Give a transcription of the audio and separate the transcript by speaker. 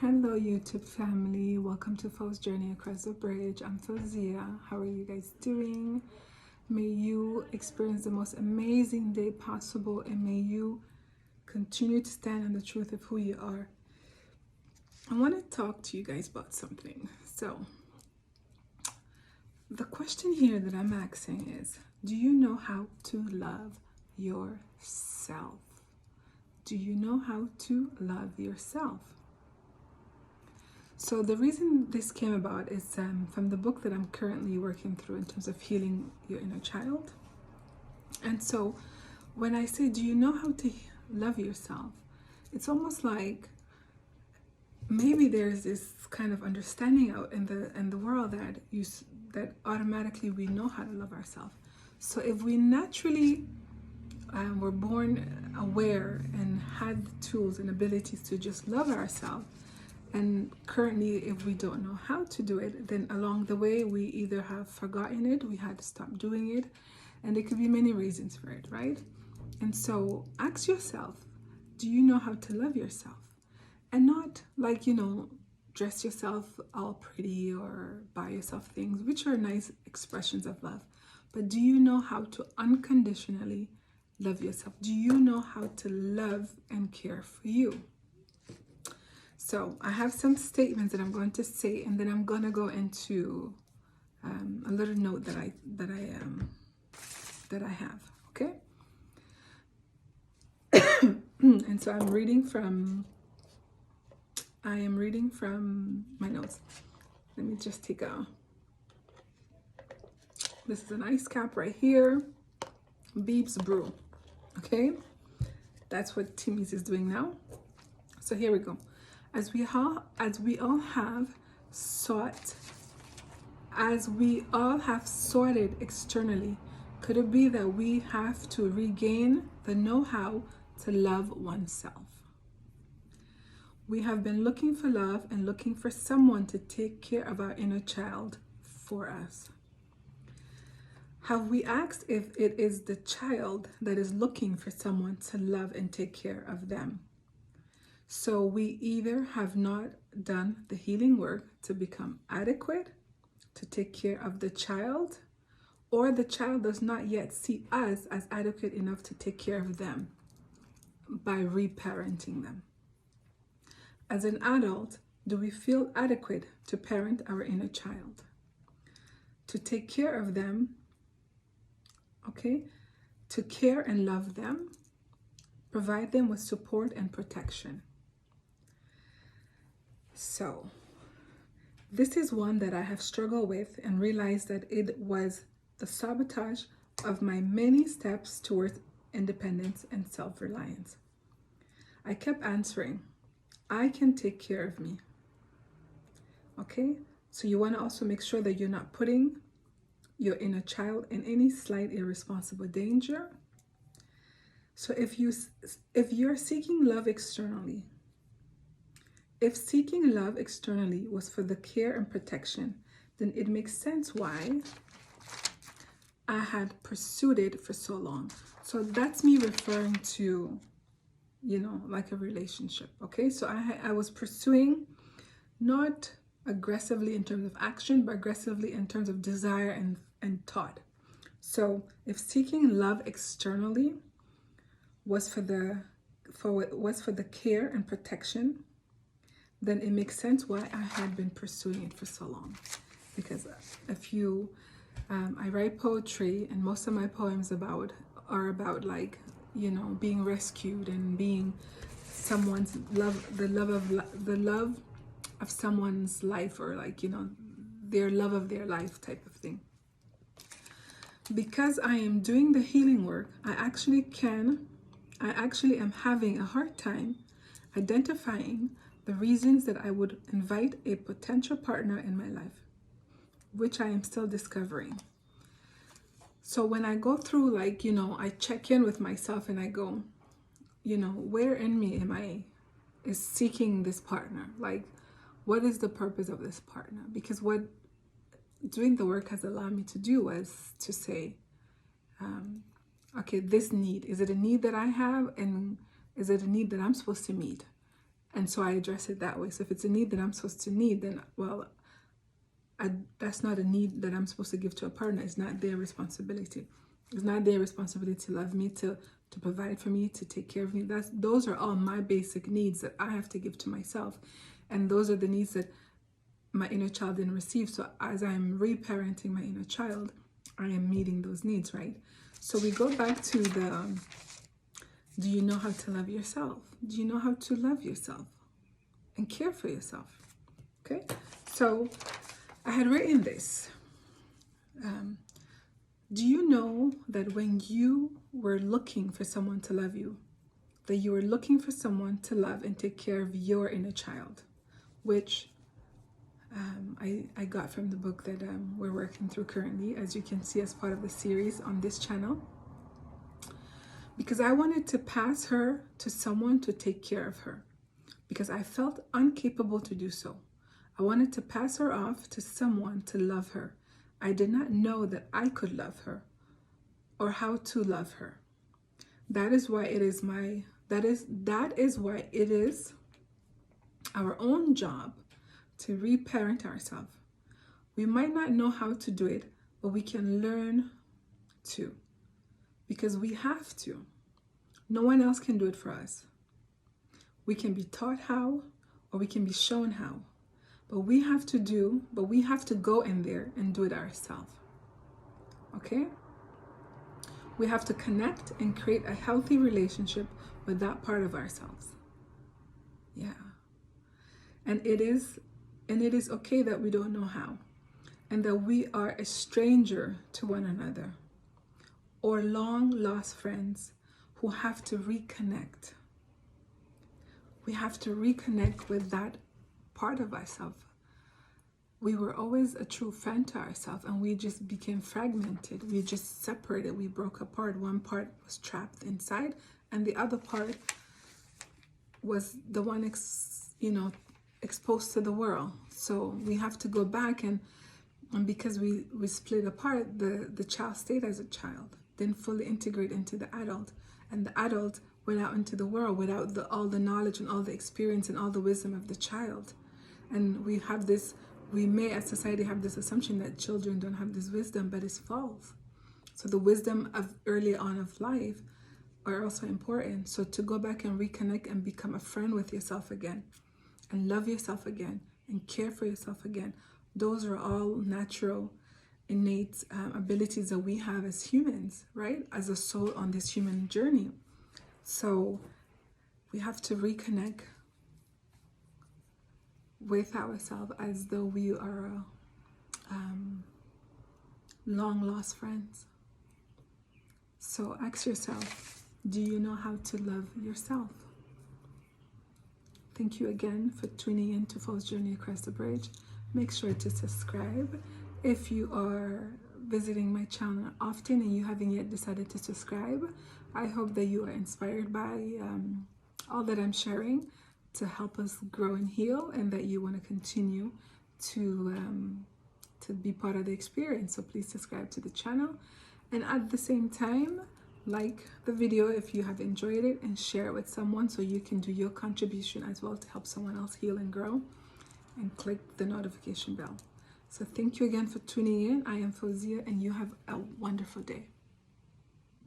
Speaker 1: Hello YouTube family, welcome to Fo's Journey Across the Bridge. I'm Fozia. How are you guys doing? May you experience the most amazing day possible, and may you continue to stand in the truth of who you are. I want to talk to you guys about something. So the question here that I'm asking is, do you know how to love yourself? Do you know how to love yourself? So the reason this came about is from the book that I'm currently working through in terms of healing your inner child. And so when I say, do you know how to love yourself? It's almost like maybe there's this kind of understanding out in the world that automatically we know how to love ourselves. So if we naturally were born aware and had the tools and abilities to just love ourselves, and currently if we don't know how to do it, then along the way we either have forgotten it, we had to stop doing it, and there could be many reasons for it, right? And so ask yourself, do you know how to love yourself? And not like, dress yourself all pretty or buy yourself things, which are nice expressions of love, but do you know how to unconditionally love yourself? Do you know how to love and care for you? So I have some statements that I'm going to say, and then I'm going to go into a little note that I have. Okay. And so I am reading from my notes. Let me just take this is an ice cap right here. Beeps Brew. Okay. That's what Timmy's is doing now. So here we go. As we all have sorted externally, could it be that we have to regain the know-how to love oneself? We have been looking for love and looking for someone to take care of our inner child for us. Have we asked if it is the child that is looking for someone to love and take care of them? So we either have not done the healing work to become adequate to take care of the child, or the child does not yet see us as adequate enough to take care of them by reparenting them. As an adult, do we feel adequate to parent our inner child, to take care of them, okay, to care and love them, provide them with support and protection? So this is one that I have struggled with and realized that it was the sabotage of my many steps towards independence and self-reliance. I kept answering, I can take care of me. Okay, so you want to also make sure that you're not putting your inner child in any slight irresponsible danger. So if you're seeking love externally, if seeking love externally was for the care and protection, then it makes sense why I had pursued it for so long. So that's me referring to, like a relationship, okay? So I was pursuing, not aggressively in terms of action, but aggressively in terms of desire and thought. So if seeking love externally was for the care and protection, then it makes sense why I had been pursuing it for so long. Because I write poetry, and most of my poems are about like, being rescued and being someone's love, the love of someone's life, or like, their love of their life type of thing. Because I am doing the healing work, I actually am having a hard time identifying the reasons that I would invite a potential partner in my life, which I am still discovering. So when I go through, like, I check in with myself and I go, where in me is seeking this partner? Like, what is the purpose of this partner? Because what doing the work has allowed me to do was to say, okay, this need, is it a need that I have? And is it a need that I'm supposed to meet? And so I address it that way. So if it's a need that I'm supposed to need, then, well, that's not a need that I'm supposed to give to a partner. It's not their responsibility. It's not their responsibility to love me, to provide for me, to take care of me. Those are all my basic needs that I have to give to myself. And those are the needs that my inner child didn't receive. So as I'm reparenting my inner child, I am meeting those needs, right? So we go back to the, do you know how to love yourself? Do you know how to love yourself and care for yourself? Okay, so I had written this. Do you know that when you were looking for someone to love you, that you were looking for someone to love and take care of your inner child, which I got from the book that we're working through currently, as you can see, as part of the series on this channel, because I wanted to pass her to someone to take care of her, because I felt incapable to do so. I wanted to pass her off to someone to love her. I did not know that I could love her or how to love her. That is why it is why it is our own job to reparent ourselves. We might not know how to do it, but we can learn to, because we have to. No one else can do it for us. We can be taught how, or we can be shown how, but we have to go in there and do it ourselves. Okay? We have to connect and create a healthy relationship with that part of ourselves. Yeah. And it is okay that we don't know how, and that we are a stranger to one another, or long lost friends who have to reconnect. We have to reconnect with that part of ourselves. We were always a true friend to ourselves, and we just became fragmented. We just separated. We broke apart. One part was trapped inside, and the other part was the one exposed to the world. So we have to go back, and because we split apart, the child stayed as a child, didn't fully integrate into the adult, and the adult went out into the world without all the knowledge and all the experience and all the wisdom of the child. And we may as society have this assumption that children don't have this wisdom, but it's false. So the wisdom of early on of life are also important. So to go back and reconnect and become a friend with yourself again, and love yourself again, and care for yourself again, those are all natural, innate abilities that we have as humans, right? As a soul on this human journey. So we have to reconnect with ourselves as though we are long lost friends. So ask yourself, do you know how to love yourself? Thank you again for tuning in to Falls Journey Across the Bridge. Make sure to subscribe. If you are visiting my channel often and you haven't yet decided to subscribe, I hope that you are inspired by all that I'm sharing to help us grow and heal, and that you want to continue to be part of the experience. So please subscribe to the channel, and at the same time, like the video if you have enjoyed it, and share it with someone so you can do your contribution as well to help someone else heal and grow, and click the notification bell. So thank you again for tuning in. I am Fauzia, and you have a wonderful day.